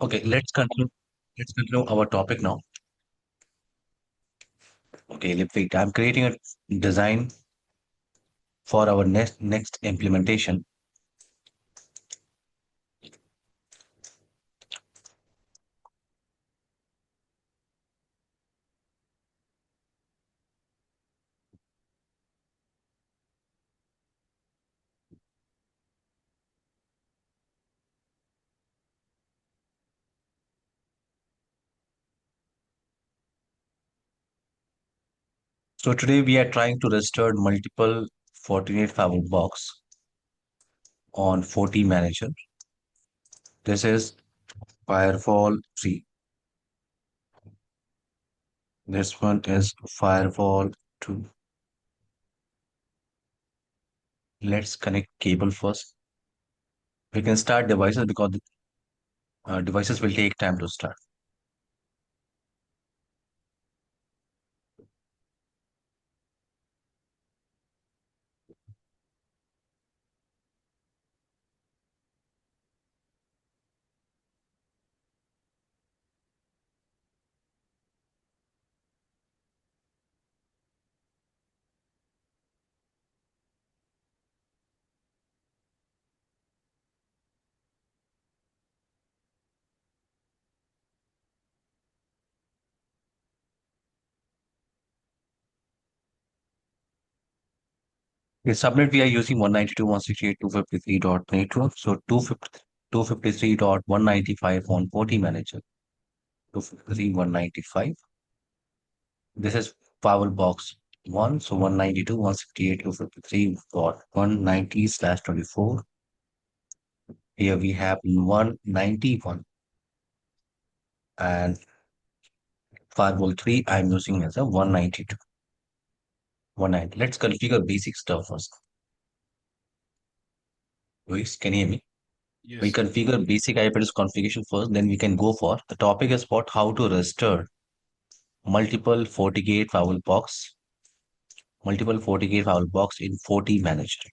Okay, let's continue. Let's continue our topic now. Okay, wait. I'm creating a design for our next implementation. So today we are trying to restore multiple Fortinet firewall box on Fortimanager. This is Firewall 3. This one is Firewall 2. Let's connect cable first. We can start devices because devices will take time to start. In subnet, we are using 192.168.253.network. So 253.195 on Fortimanager. 253.195. This is firewall box 1. So 192.168.253.190/24. Here we have 191 and firewall 3 I'm using as a 192. 190. Let's configure basic stuff first. Luis, can you hear me? We Yes. configure basic IP address configuration first, then we can go for the topic is about how to register multiple FortiGate firewall box, multiple FortiGate firewall box in Fortimanager.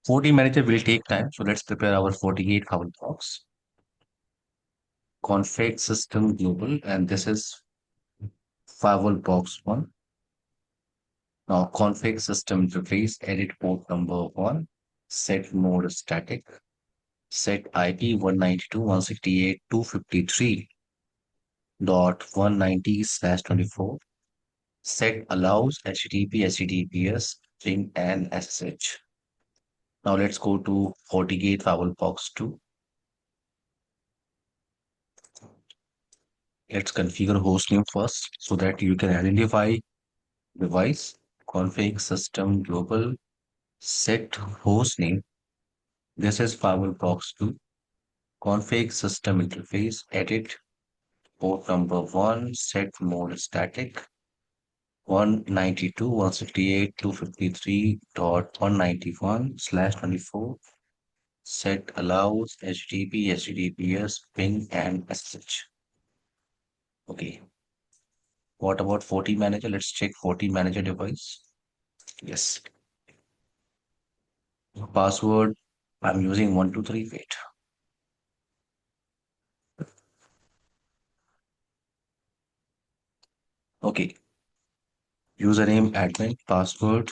Fortimanager will take time, so let's prepare our FortiGate firewall box. config system global, and this is firewall box 1. Now config system interface, edit port number 1, set mode static, set IP 192.168.253.190/24, set allows HTTP, HTTPS, string and SSH. Now let's go to FortiGate firewall box 2. Let's configure hostname first so that you can identify device, config system global, set hostname. This is firewall box 2. Config system interface, edit port number 1, set mode static, 192.168.253.191/24, set allows HTTP, HTTPS, ping, and SSH. Okay. What about Fortimanager? Let's check Fortimanager device. Yes. Password, I'm using 123. Wait. Okay. Username admin, password,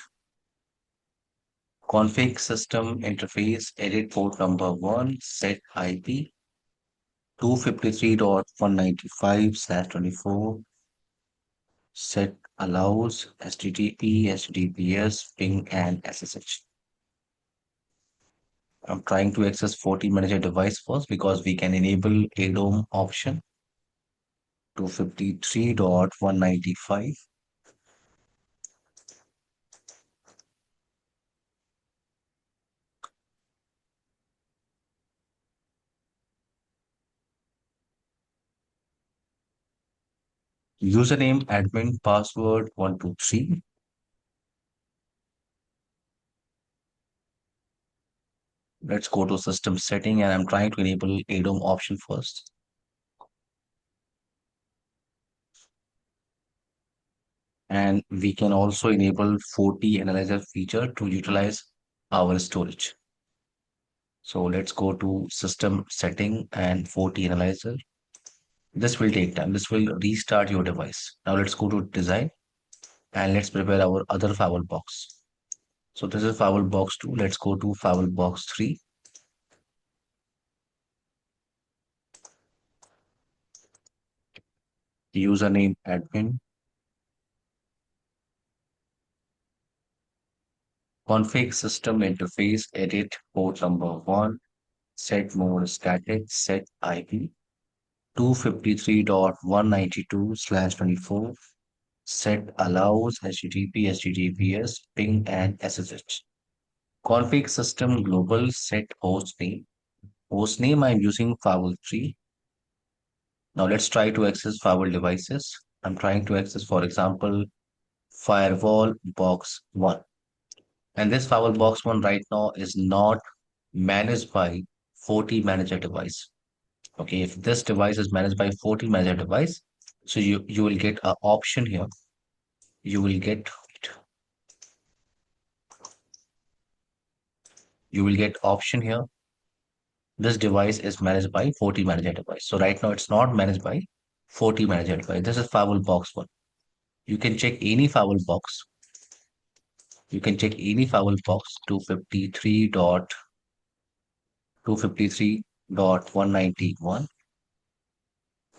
config system interface, edit port number 1, set IP 253.195/24, set allows HTTP, HTTPS, ping, and SSH. I'm trying to access Fortimanager device first because we can enable ADOM option 253.195. Username admin, password 123. Let's go to system setting and I'm trying to enable ADOM option first. And we can also enable FortiAnalyzer feature to utilize our storage. So let's go to system setting and FortiAnalyzer. This will take time. This will restart your device. Now let's go to design and let's prepare our other firewall box. So this is firewall box 2. Let's go to firewall box 3. Username admin, config system interface, edit port number 1, set mode static, set IP 253.192/24, set allows HTTP, HTTPS, ping, and SSH. Config system global, set host name. Host name I'm using firewall 3. Now let's try to access firewall devices. I'm trying to access, for example, firewall box 1. And this firewall box 1 right now is not managed by Fortimanager device. Okay, if this device is managed by Fortimanager device, so you will get an option here. You will get option here. This device is managed by Fortimanager device. So right now it's not managed by Fortimanager device. This is firewall box 1. You can check any firewall box. You can check any firewall box 253.253.191.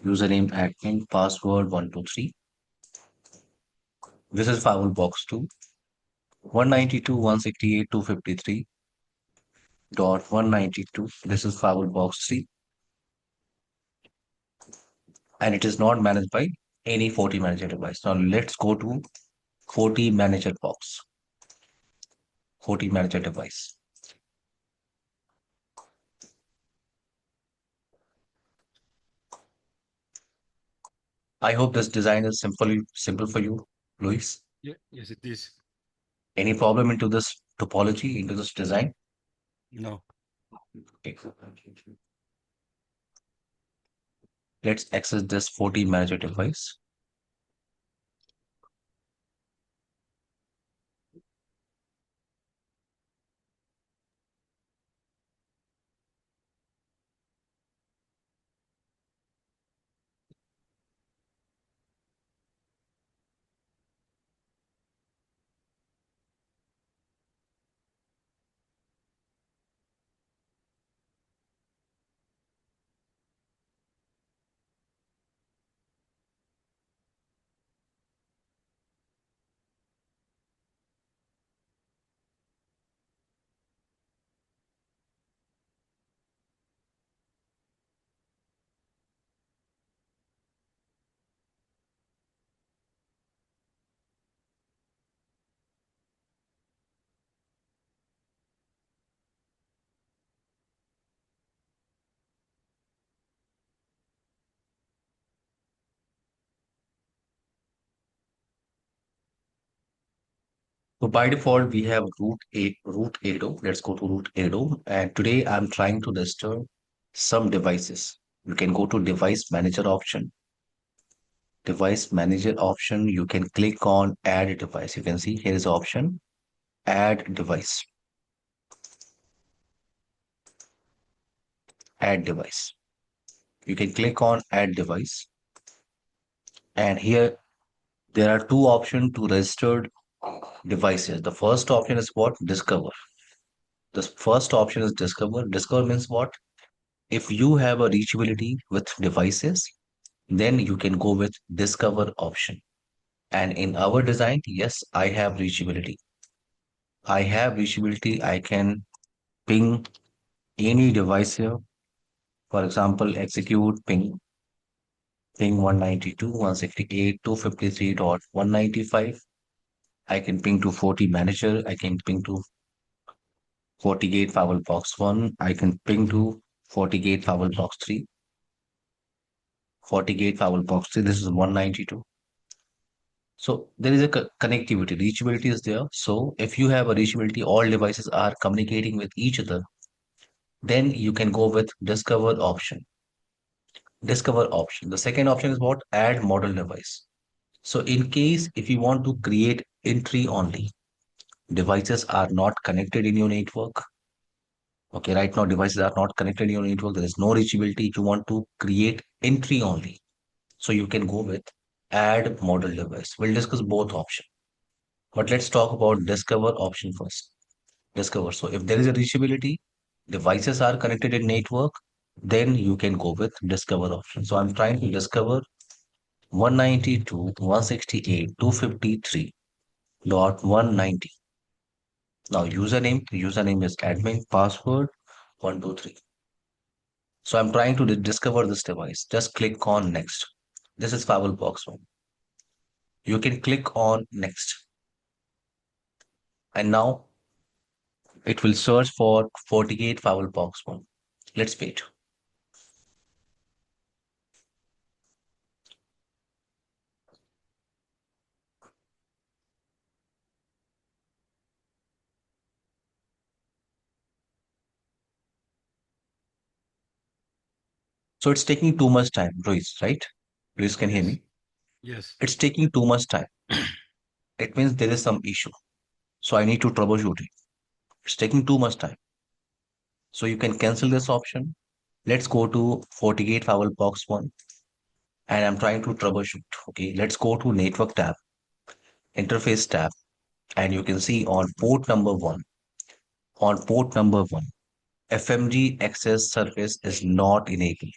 Username admin, password 123. This is firewall box 2. 192.168.253.192. This is firewall box 3. And it is not managed by any Fortimanager device. Now let's go to Fortimanager box, Fortimanager device. I hope this design is simple for you, Luis. Yeah, yes, it is. Any problem into this topology, into this design? No. Okay. Let's access this Fortimanager device. So by default, we have root ADO. Let's go to root ADO. And today I'm trying to restore some devices. You can go to device manager option. Device manager option. You can click on add device. You can see here is the option add device. Add device. You can click on add device. And here there are two options to registered devices. The first option is what? Discover. The first option is discover. Discover means what? If you have a reachability with devices, then you can go with discover option. And in our design, yes, I have reachability. I have reachability. I can ping any device here. For example, execute ping 192.168.253.195. I can ping to Fortimanager. I can ping to FortiGate Firewall Box 1. I can ping to FortiGate Firewall Box 3. FortiGate Firewall Box 3. This is 192. So there is a connectivity, reachability is there. So if you have a reachability, all devices are communicating with each other, then you can go with discover option. Discover option. The second option is what? Add model device. So in case if you want to create entry only, devices are not connected in your network. Okay, right now devices are not connected in your network. There is no reachability. You want to create entry only. So you can go with add model device. We'll discuss both options. But let's talk about discover option first. Discover. So if there is a reachability, devices are connected in network, then you can go with discover option. So I'm trying to discover 192.168.253.190. Now username is admin, password 123. So I'm trying to discover this device. Just click on next. This is Firewall Box 1. You can click on next. And now it will search for FortiGate Firewall Box 1. Let's wait. So it's taking too much time, Luis, right? Luis can hear Yes. me. Yes. It's taking too much time. It means there is some issue. So I need to troubleshoot it. It's taking too much time. So you can cancel this option. Let's go to FortiGate Firewall Box 1 and I'm trying to troubleshoot. Okay, let's go to Network tab, Interface tab, and you can see on port number 1, FMG access service is not enabled.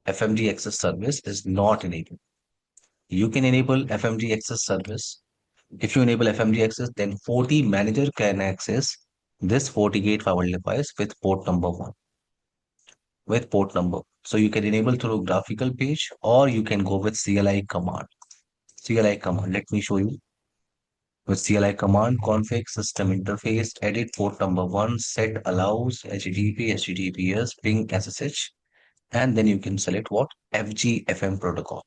FMG access service is not enabled. You can enable FMG access service. If you enable FMG access, then Fortimanager can access this FortiGate firewall device with port number 1, with port number. So you can enable through graphical page or you can go with CLI command. CLI command, let me show you. With CLI command, config system interface, edit port number 1, set allows HTTP, HTTPS, ping SSH, and then you can select what? FGFM protocol,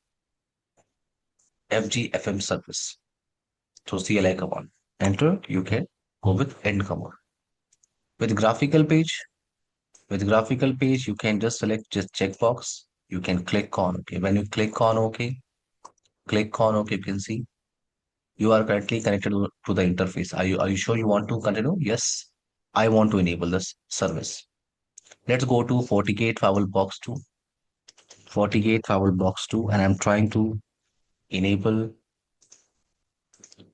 FGFM service. So CLI command. Enter, you can go with end command. With graphical page, you can just select just checkbox. You can click on OK. When you click on OK, you can see you are currently connected to the interface. Are you sure you want to continue? Yes, I want to enable this service. Let's go to FortiGate Firewall Box 2. FortiGate Firewall Box 2, and I'm trying to enable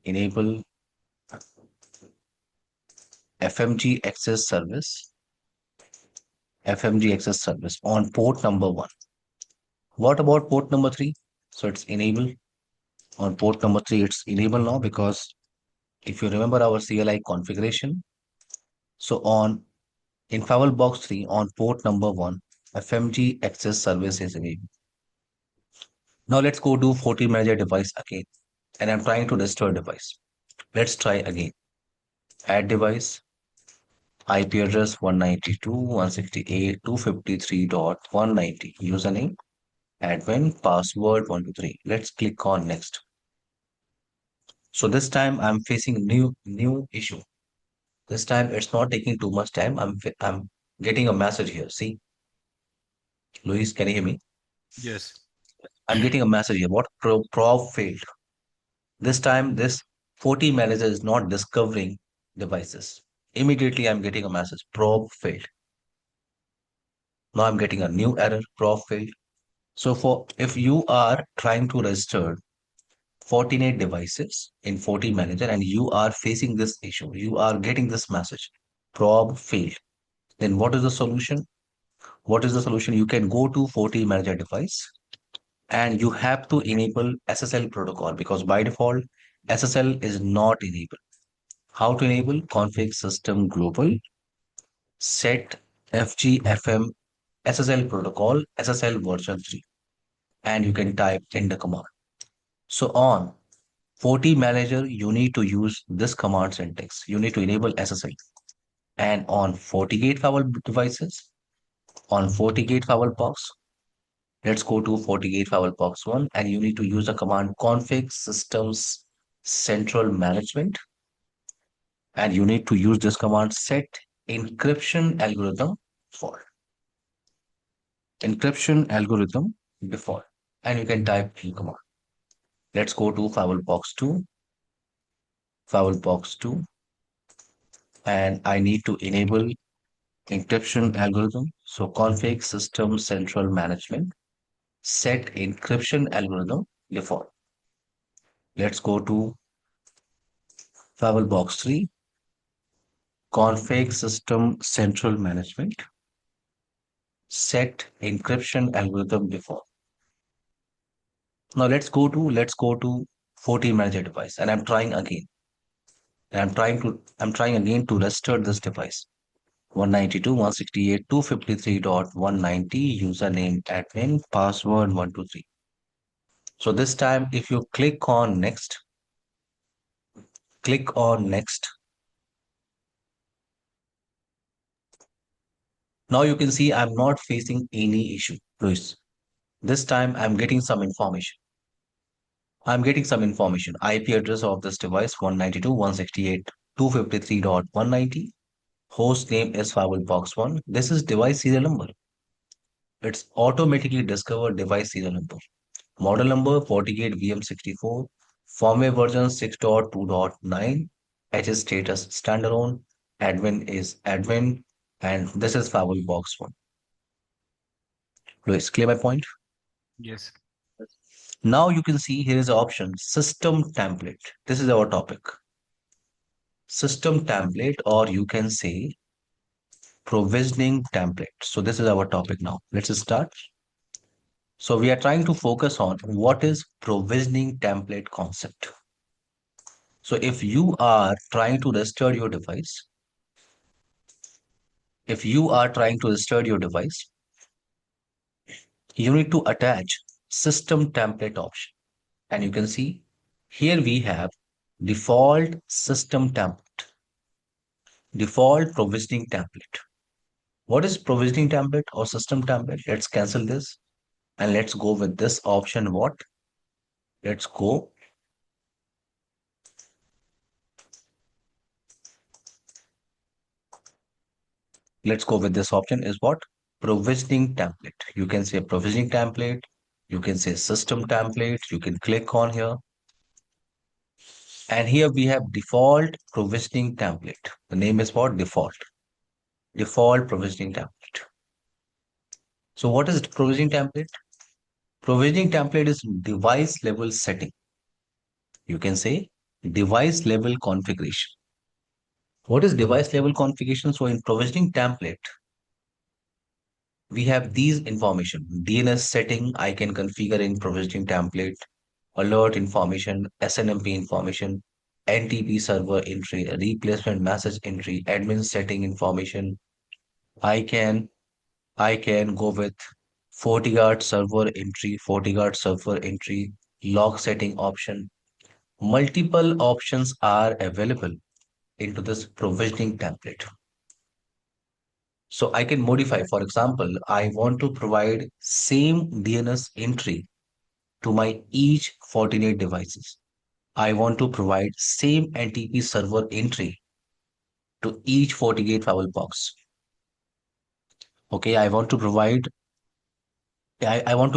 enable FMG access service. FMG access service on port number 1. What about port number 3? So it's enable on port number 3. It's enable now because if you remember our CLI configuration, so on in Firewall Box 3 on port number 1, FMG access service is enabled. Now let's go to Fortimanager device again, and I'm trying to restore device. Let's try again. Add device, IP address 192.168.253.190. Username, admin, password 123. Let's click on next. So this time I'm facing new issue. This time it's not taking too much time. I'm getting a message here. See, Luis, can you hear me? Yes. I'm getting a message here. What probe failed? This time this 40 manager is not discovering devices. Immediately I'm getting a message. Probe failed. Now I'm getting a new error. Probe failed. So for if you are trying to register Fortinet devices in Fortimanager and you are facing this issue, you are getting this message, probe failed. Then what is the solution? What is the solution? You can go to Fortimanager device and you have to enable SSL protocol because by default SSL is not enabled. How to enable? Config system global set FGFM SSL protocol SSL version 3 and you can type in the command. So on Fortimanager, you need to use this command syntax. You need to enable SSL. And on FortiGate firewall devices, on FortiGate firewall box, let's go to FortiGate firewall box 1 and you need to use the command config systems central management and you need to use this command set encryption algorithm default. Encryption algorithm default. And you can type in command. Let's go to firewall box 2, and I need to enable encryption algorithm. So config system central management, set encryption algorithm default. Let's go to firewall box 3, config system central management, set encryption algorithm default. Now let's go to Fortimanager device and I'm trying again. And I'm trying again to restore this device. 192.168.253.190 username admin password 123. So this time if you click on next. Now you can see I'm not facing any issue, Luis. This time I'm getting some information. I'm getting some information. IP address of this device 192.168.253.190. Host name is firewall box 1. This is device serial number. It's automatically discovered device serial number. Model number 48 VM64. Firmware version 6.2.9. Edge status standalone. Admin is admin. And this is firewall box 1. Luis, clear my point? Yes. Now you can see here is the option system template. This is our topic. System template, or you can say provisioning template. So this is our topic now. Let's start. So we are trying to focus on what is provisioning template concept. So if you are trying to restore your device, you need to attach system template option. And you can see here we have default system template, default provisioning template. What is provisioning template or system template? Let's cancel this and let's go with this option. What? Let's go. Let's go with this option is what? Provisioning template. You can say provisioning template. You can say system template. You can click on here. And here we have default provisioning template. The name is what? Default. Default provisioning template. So what is provisioning template? Provisioning template is device level setting. You can say device level configuration. What is device level configuration? So in provisioning template, we have these information. DNS setting, I can configure in provisioning template, alert information, SNMP information, NTP server entry, replacement message entry, admin setting information. I can I can go with FortiGuard server entry, log setting option. Multiple options are available into this provisioning template. So I can modify, for example, I want to provide same DNS entry to my each Fortinet devices. I want to provide same NTP server entry to each FortiGate firewall box. Okay, I want to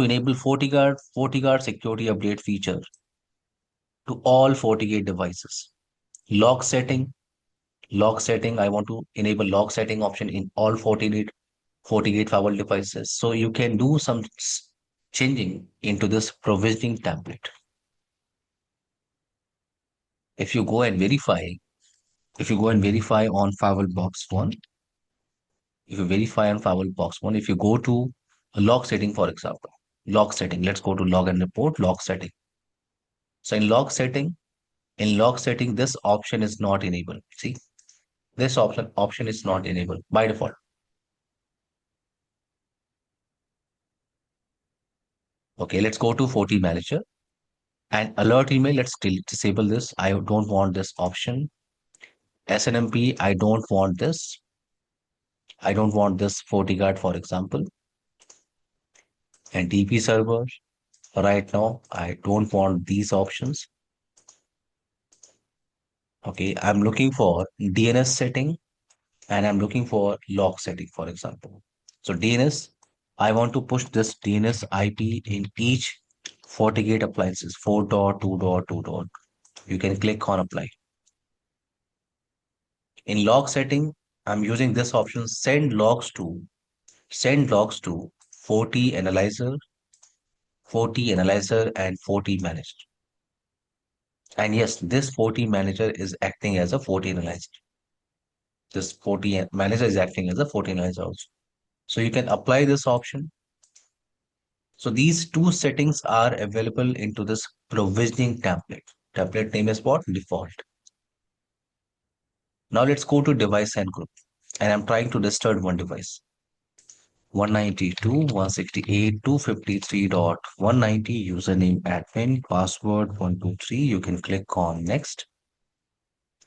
enable FortiGuard security update feature to all FortiGate devices. Log setting, log setting. I want to enable log setting option in all FortiGate firewall devices. So you can do some changing into this provisioning template. If you go and verify, if you go and verify on firewall box one, if you verify on firewall box one, if you go to a log setting, for example, log setting, let's go to log and report log setting. So in log setting, this option is not enabled. See, this option is not enabled by default. Okay, let's go to Fortimanager and alert email. Let's disable this. I don't want this option. SNMP, I don't want this. I don't want this FortiGuard, for example, and DP server. Right now, I don't want these options. Okay, I'm looking for DNS setting and I'm looking for log setting, for example. So DNS, I want to push this DNS IP in each FortiGate appliances, 4.2.2. You can click on apply. In log setting, I'm using this option, send logs to Forti Analyzer and Fortimanager. And yes, this Fortimanager is acting as a Forti Analyzer. This Fortimanager is acting as a Forti Analyzer also. So you can apply this option. So these two settings are available into this provisioning template. Template name is what? Default. Now let's go to device and group. And I'm trying to restart one device. 192.168.253.190 username admin, password 123. You can click on next.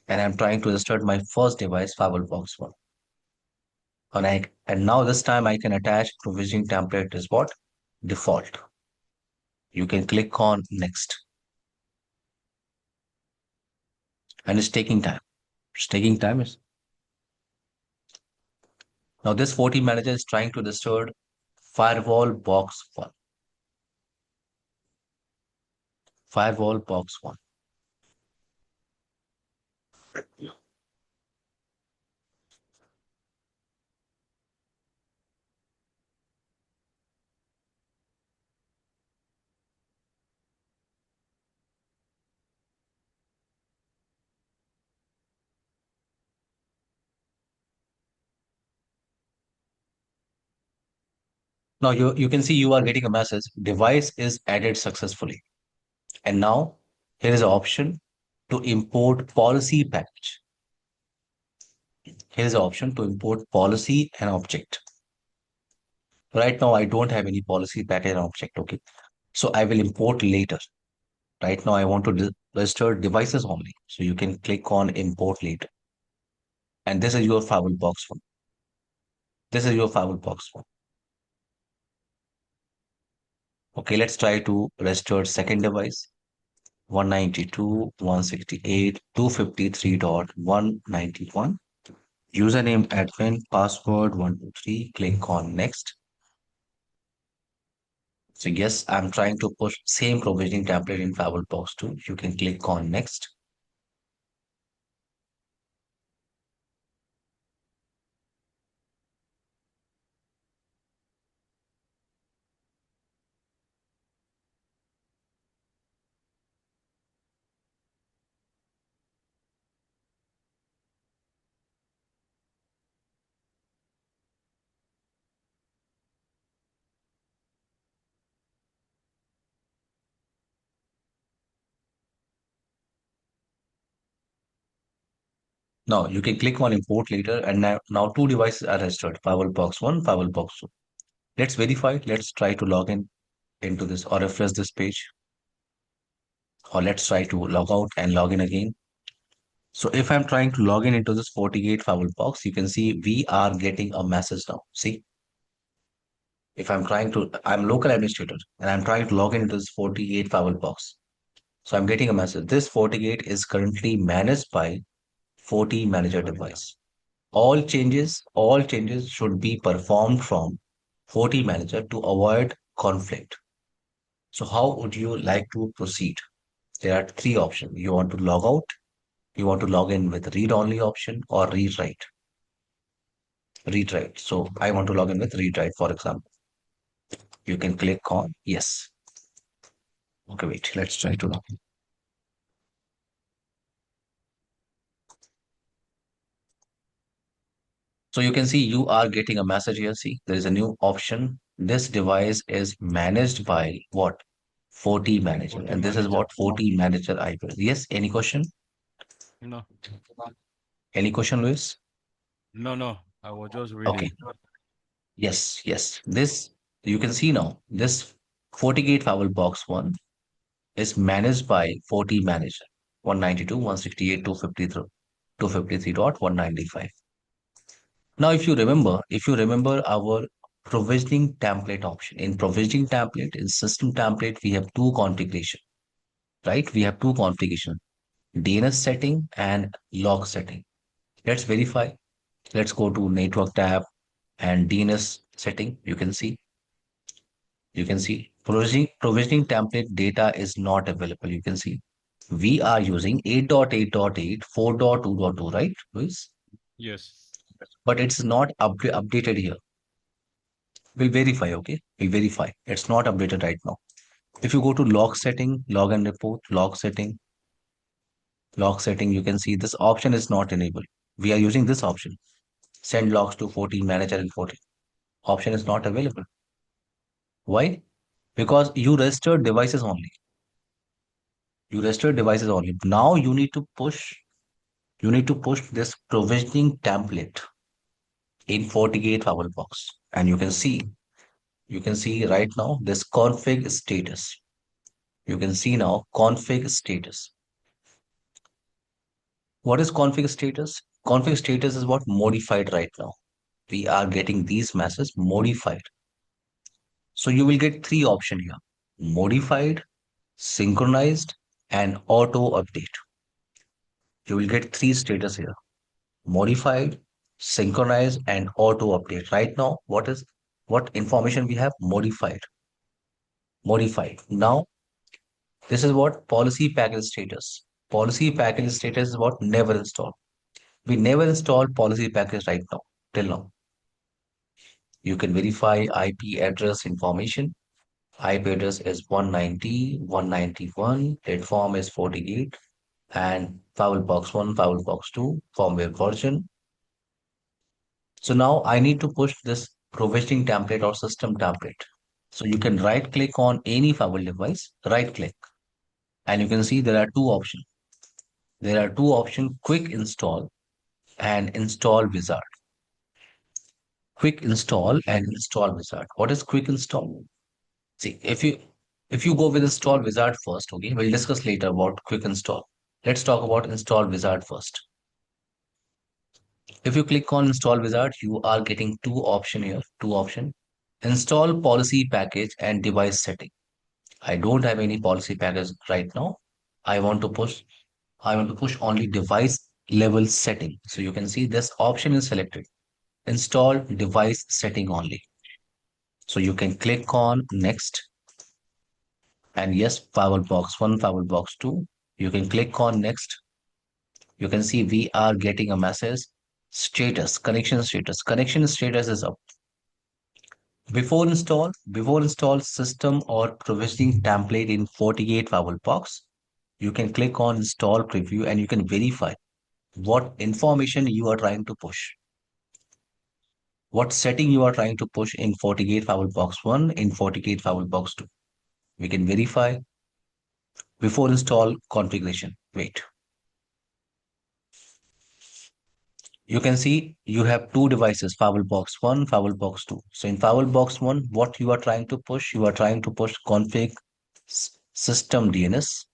And I'm trying to restart my first device, Firewall Box 1. And now this time I can attach provisioning template is what? Default. You can click on next. And it's taking time. It's taking time. Now this Fortimanager is trying to restore Firewall Box 1. Firewall Box 1. Now you can see you are getting a message. Device is added successfully. And now here is an option to import policy package. Here is an option to import policy and object. Right now, I don't have any policy package and object. Okay. So I will import later. Right now, I want to register devices only. So you can click on import later. And this is your firewall box one. This is your firewall box one. Okay, let's try to register second device. 192.168.253.191. Username admin, password 123. Click on next. So yes, I'm trying to push same provisioning template in Firewall Box 2. You can click on next. Now you can click on import later and now two devices are registered. Firewall Box 1, Firewall Box 2. Let's verify. Let's try to log in into this or refresh this page. Or let's try to log out and log in again. So if I'm trying to log in into this FortiGate Firewall Box, you can see we are getting a message now. See, if I'm local administrator and I'm trying to log in into this FortiGate Firewall Box. So I'm getting a message. This FortiGate is currently managed by FortiManager device. All changes should be performed from FortiManager to avoid conflict. So how would you like to proceed? There are three options. You want to log out, you want to log in with read only option or read write. Read write. So I want to log in with read write, for example. You can click on yes. Okay, wait, let's try to log in. So you can see you are getting a message here. See, there is a new option. This device is managed by what? FortiManager. Forti And this is manager. what FortiManager IP. Yes, any question? No, Any question, Luis? no. I was just Okay. reading. Yes, yes. This, you can see now, this FortiGate Firewall Box 1 is managed by FortiManager 192.168.253.195. Now, if you remember our provisioning template option, in provisioning template, in system template, we have two configuration, right? We have two configuration, DNS setting and log setting. Let's verify. Let's go to network tab and DNS setting. You can see provisioning template data is not available. You can see we are using 8.8.8, 4.2.2, right, Luis? Yes, But it's not updated here. We'll verify, okay? We'll verify. It's not updated right now. If you go to log setting, log and report, log setting, you can see this option is not enabled. We are using this option. Send logs to 14 manager and 14. Option is not available. Why? Because you registered devices only. You registered devices only. Now you need to push this provisioning template in FortiGate Firewall box. And you can see right now this config status. You can see now config status. What is config status? Config status is what modified right now. We are getting these messages modified. So you will get three options here: modified, synchronized, and auto update. You will get three status here: modified, synchronized, and auto update. Right now, what information we have? Modified. Modified. Now, this is what policy package status. Policy package status is what never install. We never install policy package right now, till now. You can verify IP address information. IP address is 190, 191, platform is 48, and Foul Box 1, Foul Box 2, firmware version. So now I need to push this provisioning template or system template. So you can right click on any firewall device, right click, and you can see there are two options. There are two options: quick install and install wizard. Quick install and install wizard. What is quick install? See, if you go with install wizard first, okay, we'll discuss later about quick install. Let's talk about install wizard first. If you click on install wizard, you are getting two option here, two option. Install policy package and device setting. I don't have any policy package right now. I want to push, I want to push only device level setting. So you can see this option is selected. Install device setting only. So you can click on next, and yes, firewall box 1, firewall box 2. You can click on next. You can see we are getting a message status, connection status. Connection status is up. Before install system or provisioning template in 48 firewall box, you can click on install preview and you can verify what information you are trying to push, what setting you are trying to push in 48 firewall box 1, in 48 firewall box 2. We can verify before install configuration. Wait. You can see you have two devices, Firewall Box 1, Firewall Box 2. So in Firewall Box 1, what you are trying to push? You are trying to push config system DNS,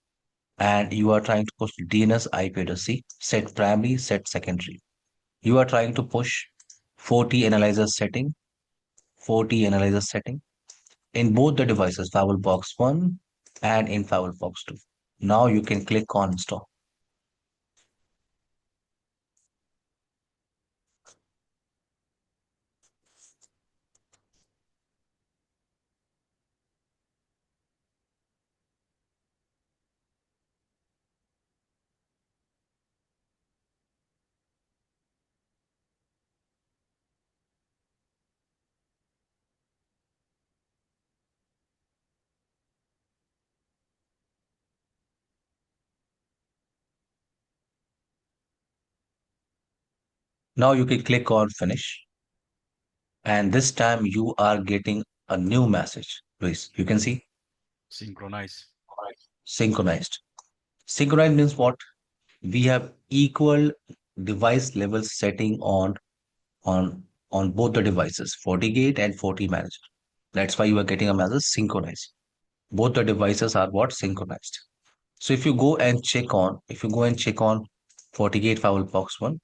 and you are trying to push DNS IP address, see, set primary, set secondary. You are trying to push 40 analyzer setting, 40 analyzer setting in both the devices, Firewall Box 1 and in Firewall Box 2. Now you can click on install. Now you can click on finish. And this time you are getting a new message. Please, you can see Synchronize. synchronized. Synchronized means what? We have equal device level setting on on both the devices, FortiGate and FortiManager. That's why you are getting a message synchronized. Both the devices are what? Synchronized. So if you go and check on FortiGate Firewall Box 1,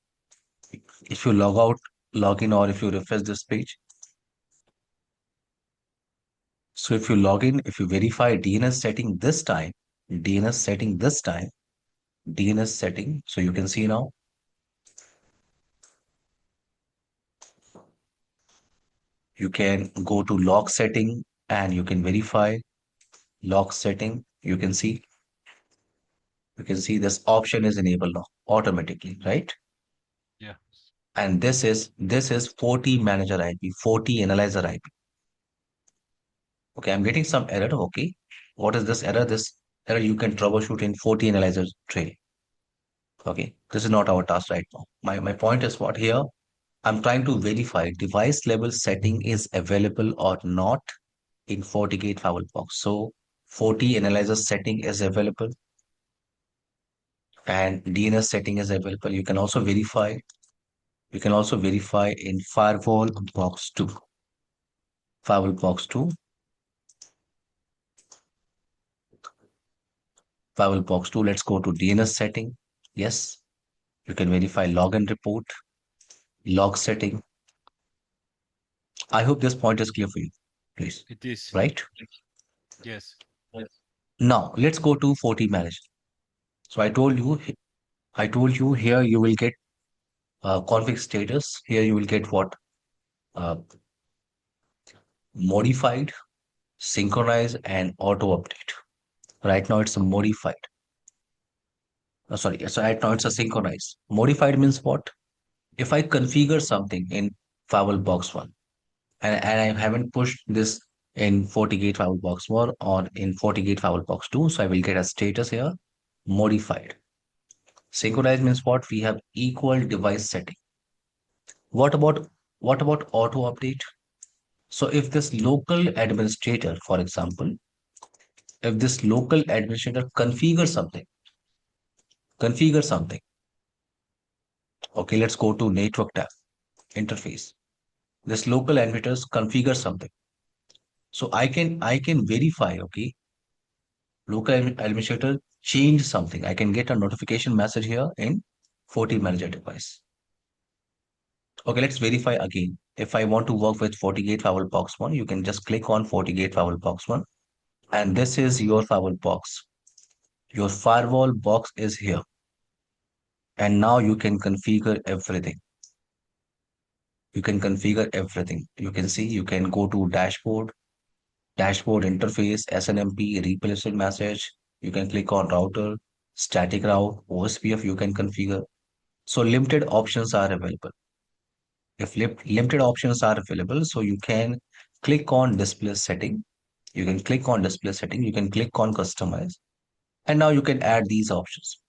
if you log out, log in, or if you refresh this page, so if you log in, if you verify DNS setting this time, DNS setting this time, DNS setting, so you can see now, you can go to log setting and you can verify log setting. You can see this option is enabled now automatically, right? Yeah. And this is 40 manager IP, 40 analyzer IP. Okay, I'm getting some error. Okay, what is this error? This error you can troubleshoot in 40 analyzer trail. Okay, this is not our task right now. My point is what here? I'm trying to verify device level setting is available or not in FortiGate Firewall box. So 40 analyzer setting is available and DNS setting is available. You can also verify in Firewall box 2. Firewall box 2. Firewall box 2. Let's go to DNS setting. Yes, you can verify login report, log setting. I hope this point is clear for you, please. It is. Right? Yes. Now let's go to FortiManager. So I told you here you will get config status. Here you will get what? Uh, Modified, synchronized, and auto update. Right now it's a modified. Sorry, so right now it's a synchronized. Modified means what? If I configure something in Firewall Box 1 and I haven't pushed this in FortiGate Firewall Box 1 or in FortiGate Firewall Box 2, so I will get a status here, modified. Synchronized means what? We have equal device setting. What about auto update? So if this local administrator, for example, if this local administrator configure something. Okay, let's go to network tab, interface. This local administrators configure something. So I can verify, okay, local administrator change something. I can get a notification message here in FortiManager device. Okay, let's verify again. If I want to work with FortiGate Firewall Box 1, you can just click on FortiGate Firewall Box 1. And this is your firewall box. Your firewall box is here. And now you can configure everything. You can configure everything. You can see, you can go to dashboard interface, SNMP, replacement message. You can click on router, static route, OSPF, you can configure. So limited options are available. If limited options are available, so you can click on display setting. You can click on display setting. You can click on customize. And now you can add these options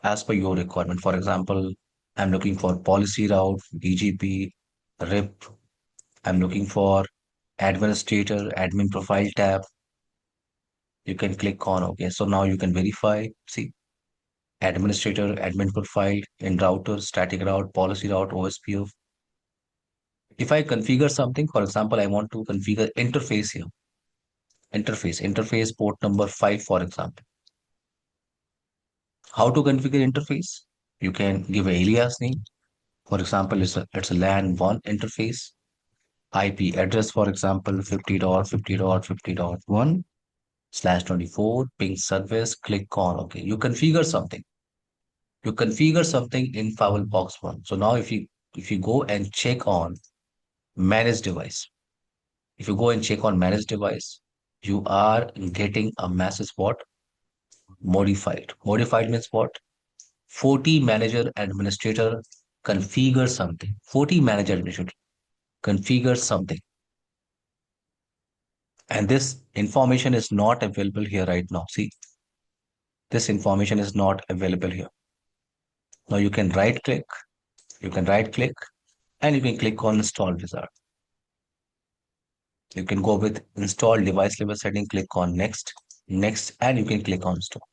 as per your requirement. For example, I'm looking for policy route, BGP, RIP. I'm looking for administrator, admin profile tab. You can click on OK. So now you can verify. See, administrator, admin profile in router, static route, policy route, OSPF. If I configure something, for example, I want to configure interface here. Interface port number 5, for example. How to configure interface? You can give an alias name. For example, it's a LAN 1 interface. IP address, for example, 50.50.50.1. /24 ping service, click on OK. You configure something in firewall box one. So now if you go and check on manage device, if you go and check on manage device, you are getting a message what? Modified. Modified means what? 40 manager administrator configure something. 40 manager administrator configure something. And this information is not available here right now. See, this information is not available here. Now you can right click and you can click on install wizard. You can go with install device level setting, click on next, and you can click on install.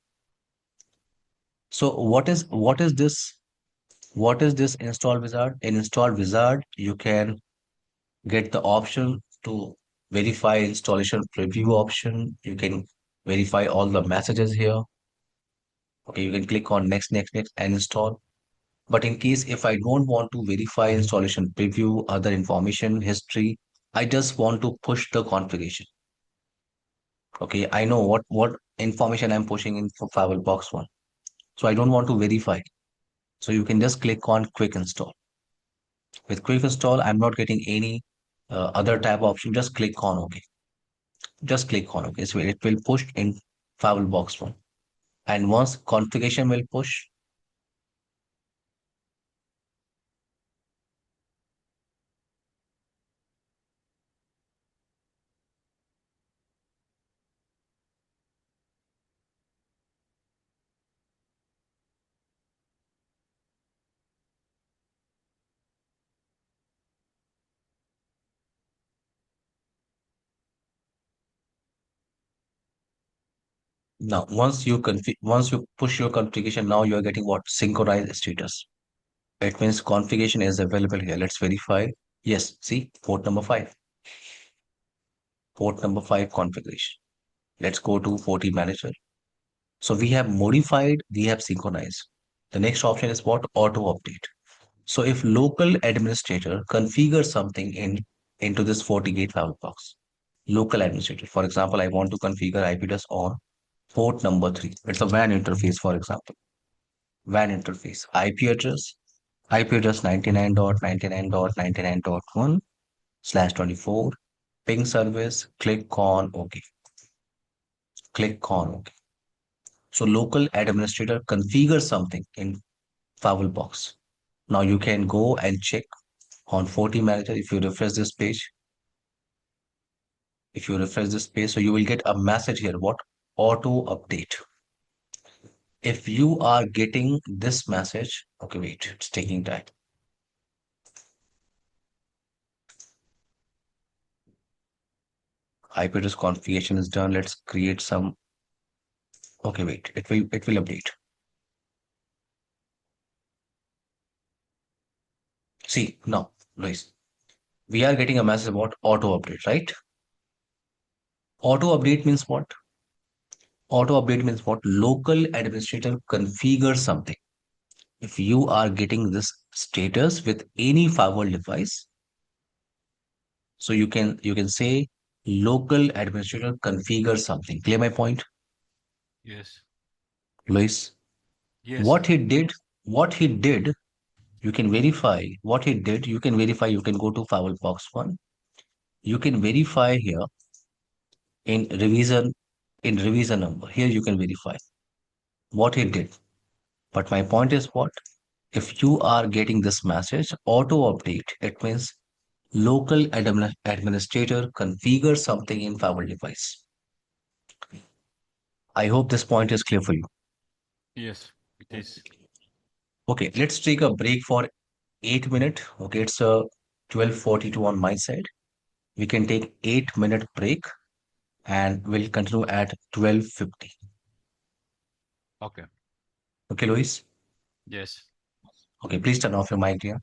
So what is this? What is this install wizard? In install wizard, you can get the option to verify installation preview option. You can verify all the messages here. Okay, you can click on next, and install. But in case if I don't want to verify installation preview, other information, history, I just want to push the configuration. Okay, I know what information I'm pushing in for firewall box one. So I don't want to verify. So you can just click on quick install. With quick install, I'm not getting any other tab option. Just click on OK. Just click on OK. So it will push in firewall box one. And once configuration will push, now once you push your configuration, now you are getting what? Synchronized status. It means configuration is available here. Let's verify. Yes, see port number 5. Port number 5 configuration. Let's go to Fortimanager. So we have modified, we have synchronized. The next option is what? Auto update. So if local administrator configures something into this FortiGate firewall box, local administrator, for example, I want to configure IP address on port number 3. It's a WAN interface, for example. WAN interface, IP address 99.99.99.1/24, ping service, click on OK. Click on OK. So local administrator configures something in firewall box. Now you can go and check on Fortimanager. If you refresh this page, so you will get a message here. What? Auto update. If you are getting this message, okay, wait, it's taking time. IP address configuration is done. Let's create some. Okay, wait, it will update. See now, Luis, we are getting a message about auto update, right? Auto update means what? Auto update means what? Local administrator configure something. If you are getting this status with any firewall device, so you can say local administrator configure something. Clear my point, Yes. Luis? Yes. What he did, what he did, you can verify what he did. You can verify. You can go to firewall box one. You can verify here in revision number. Here you can verify what he did. But my point is what? If you are getting this message auto update, it means local administrator configure something in firewall device. I hope this point is clear for you. Yes. It is. Okay, let's take a break for 8 minutes. Okay, it's 12:42 on my side. We can take 8 minute break and we'll continue at 12:50. Okay. Okay, Luis? Yes. Okay, please turn off your mic, dear.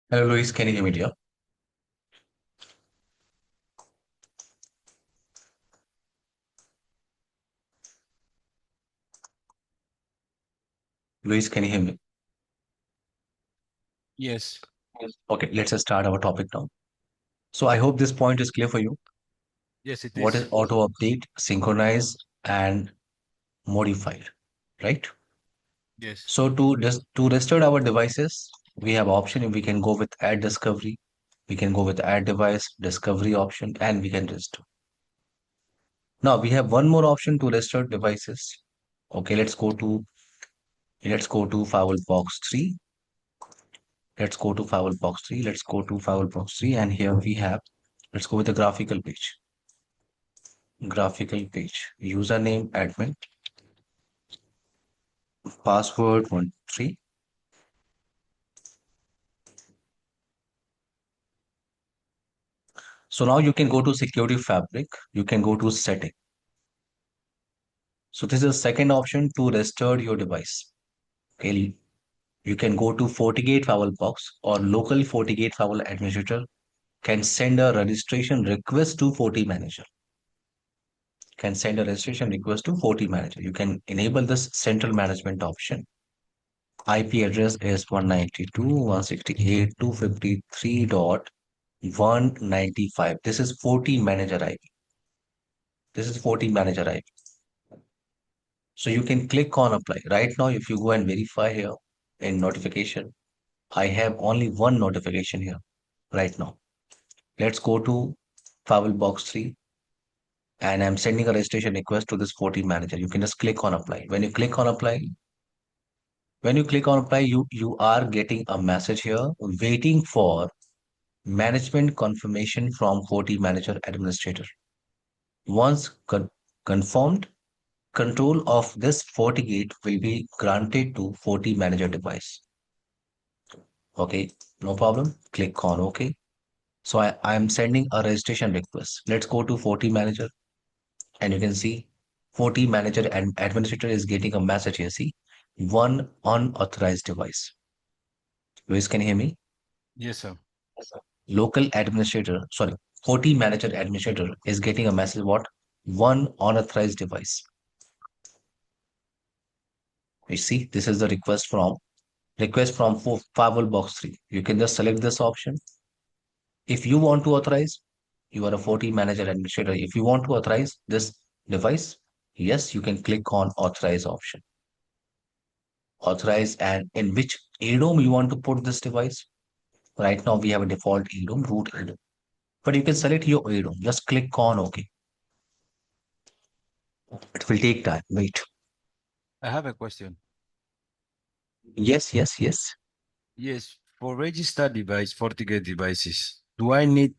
Hello, Luis. Can you hear me, dear? Luis, can you hear me? Yes. Yes. Okay, let's just start our topic now. So I hope this point is clear for you. Yes, it What is. is auto update, synchronize, and modified, right? Yes. So to restore our devices, we have option. We can go with add discovery. We can go with add device discovery option, and we can restore. Now we have one more option to restore devices. Okay, let's go to firewall box 3. Let's go to firewall box 3. Let's go to firewall box 3, and here we have. Let's go with the graphical page. Graphical page. Username admin, password 13. So now you can go to security fabric. You can go to setting. So this is the second option to restore your device. Okay, you can go to FortiGate firewall box or local FortiGate firewall administrator can send a registration request to Fortimanager. Can send a registration request to Fortimanager. You can enable this central management option. IP address is 192.168.253.195. This is Fortimanager IP. This is Fortimanager IP. So you can click on apply. Right now, if you go and verify here in notification, I have only one notification here right now. Let's go to Firewall Box 3 and I'm sending a registration request to this Fortimanager. You can just click on apply. When you click on apply, you are getting a message here waiting for management confirmation from Fortimanager administrator. Once confirmed, control of this FortiGate will be granted to Fortimanager device. Okay, no problem. Click on OK. So I am sending a registration request. Let's go to Fortimanager and you can see Fortimanager and administrator is getting a message here. See, one unauthorized device. Luis, can you hear me? Yes, sir. Local administrator, sorry, Fortimanager administrator is getting a message what? One unauthorized device. You see, this is the request from Firewall Box 3. You can just select this option. If you want to authorize, you are a Fortimanager administrator. If you want to authorize this device, yes, you can click on authorize option. Authorize and in which ADOM you want to put this device. Right now we have a default ADOM, root ADOM. But you can select your ADOM. Just click on OK. It will take time. Wait. I have a question. Yes, yes, yes. Yes, for registered device, FortiGate devices, do I need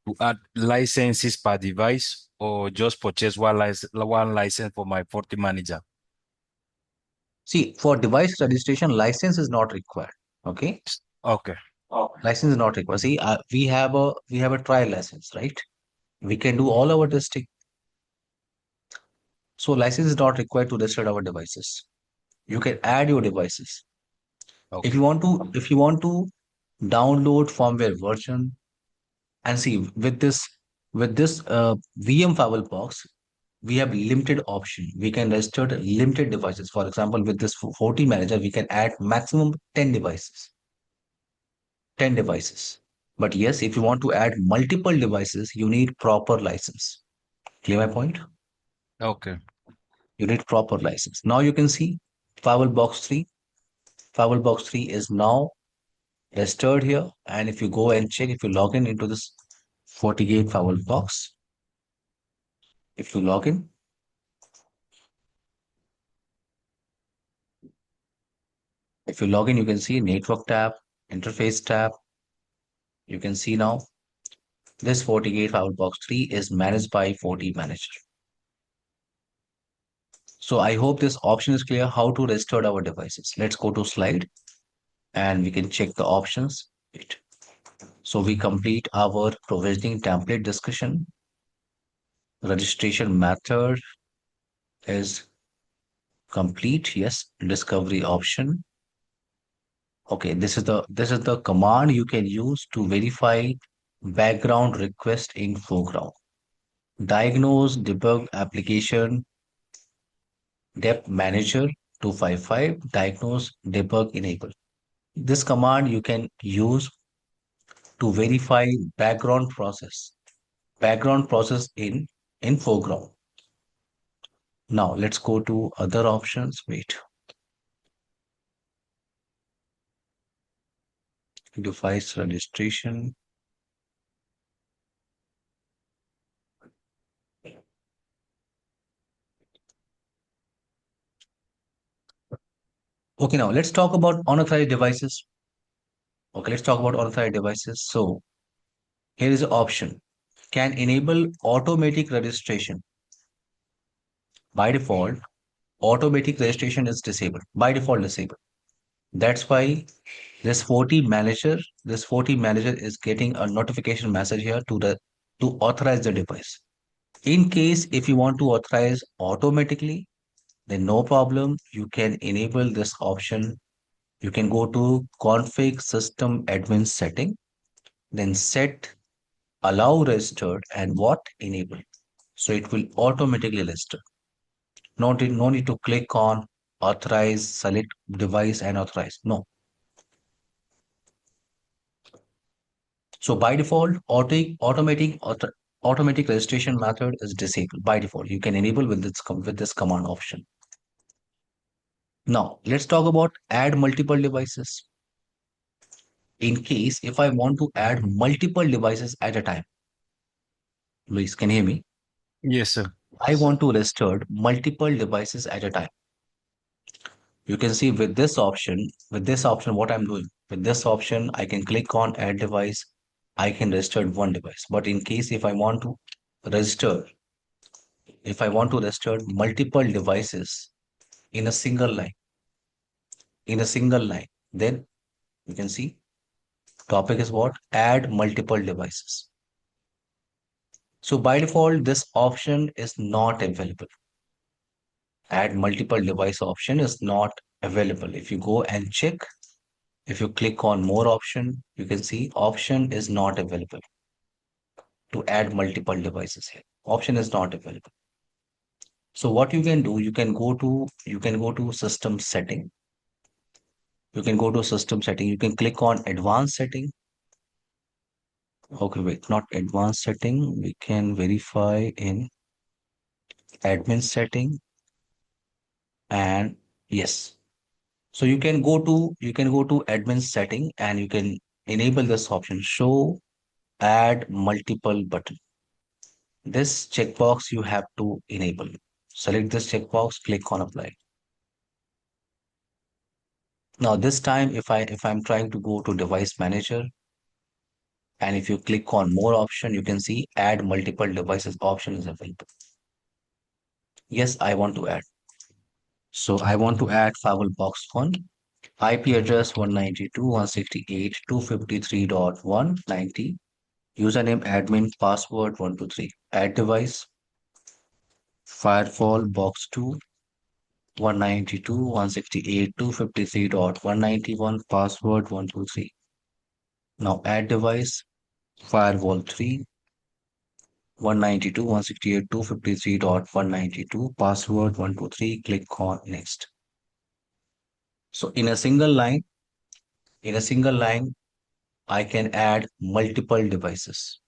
to add licenses per device or just purchase one license for my FortiManager? See, for device registration, license is not required. Okay. Okay. License is not required. See, we have a trial license, right? We can do all our testing. So license is not required to register our devices. You can add your devices. If Okay. you want to, if you want to download firmware version and see with this VM firewall box, we have limited option. We can register limited devices. For example, with this Fortimanager, we can add maximum 10 devices. 10 devices. But yes, if you want to add multiple devices, you need proper license. Clear my point? Okay. You need proper license. Now you can see Firewall Box 3. Firewall Box 3 is now registered here. And if you go and check, if you log in into this FortiGate Firewall Box, if you log in, you can see Network tab, Interface tab. You can see now this FortiGate Firewall Box 3 is managed by Fortimanager. So I hope this option is clear how to restore our devices. Let's go to slide and we can check the options. Wait. So we complete our provisioning template discussion. Registration method is complete. Yes. Discovery option. Okay, this is the command you can use to verify background request in foreground. Diagnose, debug application depth manager 255, diagnose, debug, enable. This command you can use to verify background process in foreground. Now let's go to other options. Wait, device registration. Okay, now let's talk about unauthorized devices. Okay, let's talk about unauthorized devices. So here is the option. Can enable automatic registration. By default, automatic registration is disabled. By default, disabled. That's why this Forti manager is getting a notification message here to authorize the device. In case if you want to authorize automatically, then no problem. You can enable this option. You can go to config system admin setting, then set allow registered and what enable. So it will automatically register. No need to click on authorize, select device and authorize. No. So by default, automatic registration method is disabled by default. You can enable with this command option. Now let's talk about add multiple devices. In case if I want to add multiple devices at a time, Luis, can you hear me? Yes, sir. I want to register multiple devices at a time. You can see with this option, what I'm doing. With this option, I can click on add device. I can register one device. But in case register, if I want to register multiple devices in a single line, then you can see topic is what? Add multiple devices. So by default, this option is not available. Add multiple device option is not available. If you go and check, if you click on more option, you can see option is not available to add multiple devices here. Option is not available. So what you can do, you can go to system setting. You can go to system setting. You can click on advanced setting. Okay, wait, not advanced setting. We can verify in admin setting and yes. So you can go to admin setting and you can enable this option show add multiple button. This checkbox you have to enable. Select this checkbox, click on apply. Now this time if I'm trying to go to device manager and if you click on more option, you can see add multiple devices option is available. Yes, I want to add. So I want to add firewall box 1, IP address 192.168.253.190, username admin, password 123, add device, firewall box 2, 192.168.253.191, password 123. Now add device, firewall 3, 192.168.253.192, password 123, click on next. So in a single line, I can add multiple devices.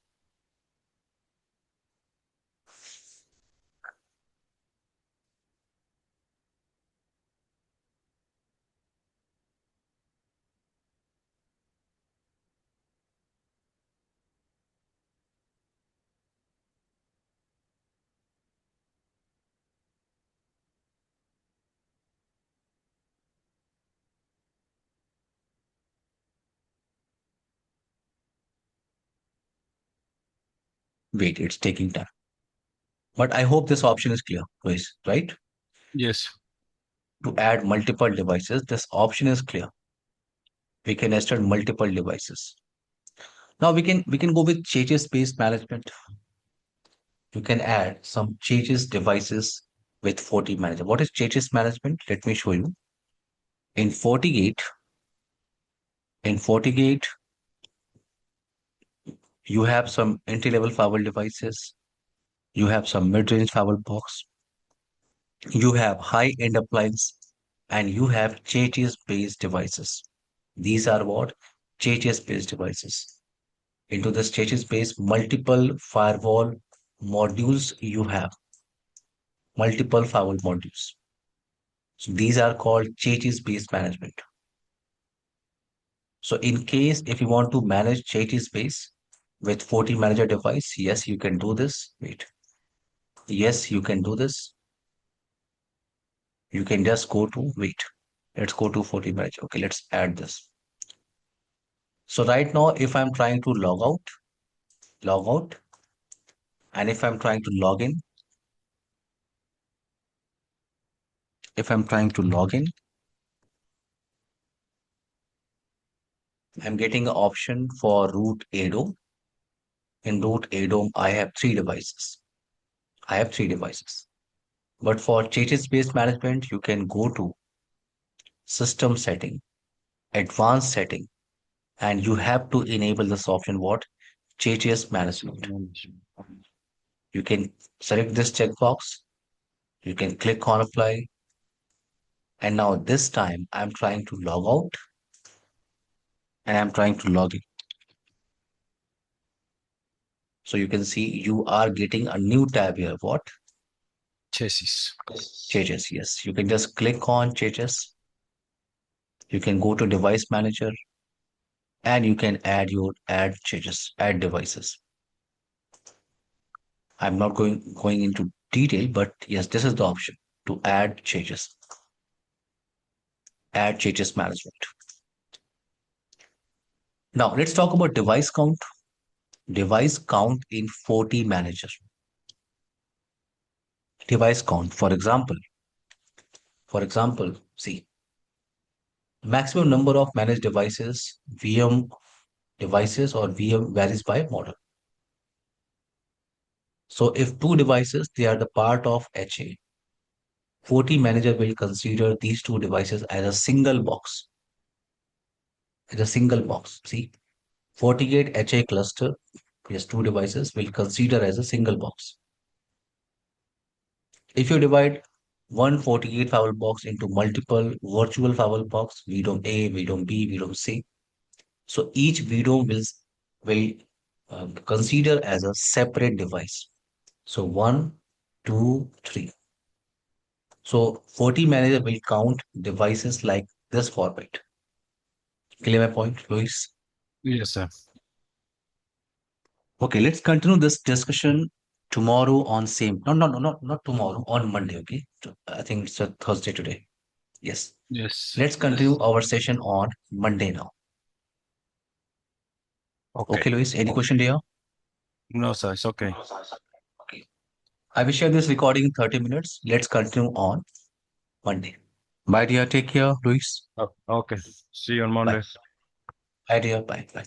Wait, it's taking time. But I hope this option is clear, guys, right? Yes. To add multiple devices, this option is clear. We can install multiple devices. Now we can go with changes based management. You can add some changes devices with Fortimanager. What is changes management? Let me show you. In FortiGate, In FortiGate, you have some entry-level firewall devices, you have some mid-range firewall box, you have high-end appliance, and you have chassis-based devices. These are what? Chassis-based devices. Into this chassis-based, multiple firewall modules you have, multiple firewall modules. So these are called chassis-based management. So in case if you want to manage chassis-based with Fortimanager device, yes, you can do this. Wait. Yes, you can do this. You can just go to, wait, let's go to Fortimanager. Okay, let's add this. So right now, if I'm trying to log out, and if I'm trying to log in, if I'm trying to log in, I'm getting an option for root ADOM. In root ADOM, I have three devices. I have three devices. But for chassis-based management, you can go to system setting, advanced setting, and you have to enable this option what? Chassis management. You can select this checkbox. You can click on apply. And now this time I'm trying to log out and I'm trying to log in. So you can see you are getting a new tab here. What? Chassis. Changes. Yes. You can just click on changes. You can go to device manager and you can add changes, add devices. I'm not going into detail, but yes, this is the option to add changes. Add changes management. Now let's talk about device count. Device count in Fortimanager. Device count. For example, see, maximum number of managed devices, VM devices or VM varies by model. So if two devices, they are the part of HA, Fortimanager will consider these two devices as a single box. As a single box. See, FortiGate HA cluster, yes, two devices will consider as a single box. If you divide one 48 firewall box into multiple virtual firewall box, VDOM A, VDOM B, VDOM C, so each VDOM will consider as a separate device. So one, two, three. So Fortimanager will count devices like this format. Clear my point, Luis? Yes, sir. Okay, let's continue this discussion tomorrow on same. No, no, no, not tomorrow, on Monday, okay? I think it's a Thursday today. Yes. Yes. Let's continue our session on Monday now. Okay. Okay, Luis, any question there? No, sir. It's okay. Okay. I will share this recording in 30 minutes. Let's continue on Monday. Bye, dear. Take care, Luis. Okay. See you on Bye. Monday. Bye, dear. Bye. Bye.